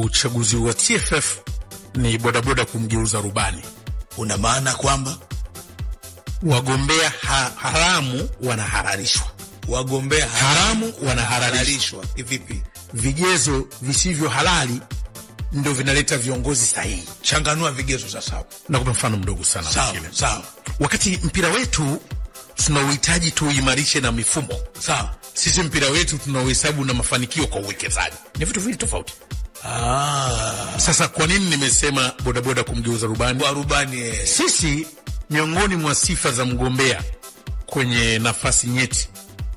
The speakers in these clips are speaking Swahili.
Uchaguzi wa TFF ni bodaboda kumgeuza rubani. Una maana kwamba wagombea haramu wanahalalishwa. Wagombea haramu wanahalalishwa. Vipi? Vigezo visivyo halali ndio vinaleta viongozi sahihi. Changanua vigezo sasa. Na kwa mfano mdogo sana. Sawa. Wakati mpira wetu tunauhitaji tuimarishe na mifumo. Sawa. Sisi mpira wetu tunauhesabu na mafanikio kwa uwekezaji. Ni vitu viwili tofauti. Sasa kwa nini nimesema bodaboda kumgeuza rubani? Kwa rubani. Sisi miongoni mwa sifa za mgombea kwenye nafasi nyeti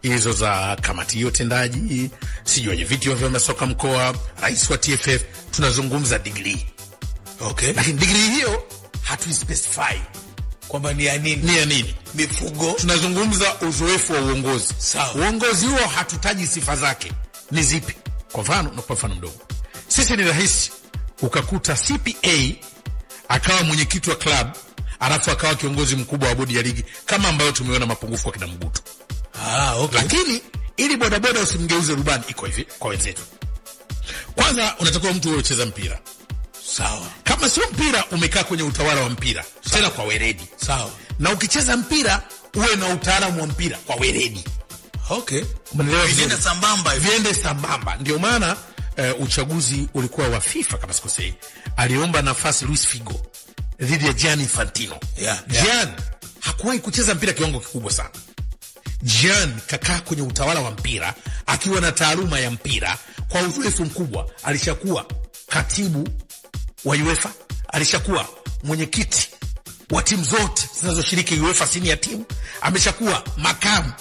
hizo za kamati yote ndaji, sijui wenye viti wa vyama soka mkoa, rais wa TFF, tunazungumza degree. Okay. Lakini degree hiyo hatuispecify kwamba ni ya nini? Ni ya nini? Mifugo. Tunazungumza uzoefu wa uongozi. Sawa. Uongozi huo hatutaji sifa zake ni zipi. Kwa mfano, na kwa mfano mdogo, sisi ni rahisi ukakuta CPA akawa mwenyekiti wa club alafu akawa kiongozi mkubwa wa bodi ya ligi, kama ambayo tumeona mapungufu kwa kina Mguto. Okay. Lakini ili bodaboda usimgeuze rubani iko hivi kwa wenzetu. Kwanza unatakiwa mtu ucheza mpira. Sawa. Kama sio mpira, umekaa kwenye utawala wa mpira. Sawa. Tena kwa weledi. Sawa. Na ukicheza mpira uwe na utaalamu wa mpira kwa weledi. Okay. Viende sambamba. Ndio maana uchaguzi ulikuwa wa FIFA kama sikosei. Aliomba nafasi Luis Figo dhidi ya Gianni Infantino. Gianni hakuwahi kucheza mpira kiwango kikubwa sana. Gianni kakaa kwenye utawala wa mpira akiwa na taaluma ya mpira kwa uzoefu mkubwa. Alishakuwa katibu wa UEFA, alishakuwa mwenyekiti wa timu zote zinazoshiriki UEFA senior team, ameshakuwa makamu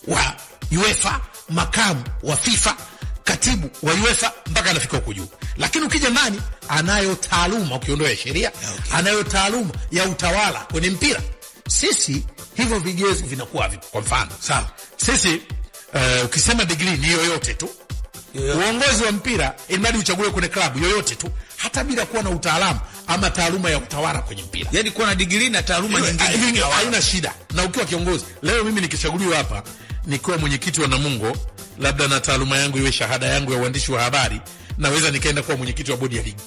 wa UEFA, makamu wa FIFA, katibu wa UEFA mpaka anafika huko juu. Lakini ukija ndani anayo taaluma, ukiondoa ya sheria, anayo taaluma ya utawala kwenye mpira. Sisi hivyo vigezo vinakuwa vipi? Kwa mfano, sawa, sisi ukisema degree ni yoyote tu. Uongozi wa mpira inabidi uchague kwenye klabu yoyote tu, hata bila kuwa na utaalamu ama taaluma ya utawala kwenye mpira. Yaani kuwa na degree na taaluma nyingine haina shida. Na ukiwa kiongozi, leo mimi nikichaguliwa hapa nikiwa mwenyekiti wa Namungo, labda na taaluma yangu iwe shahada yangu ya uandishi wa habari, naweza nikaenda kuwa mwenyekiti wa bodi ya ligi.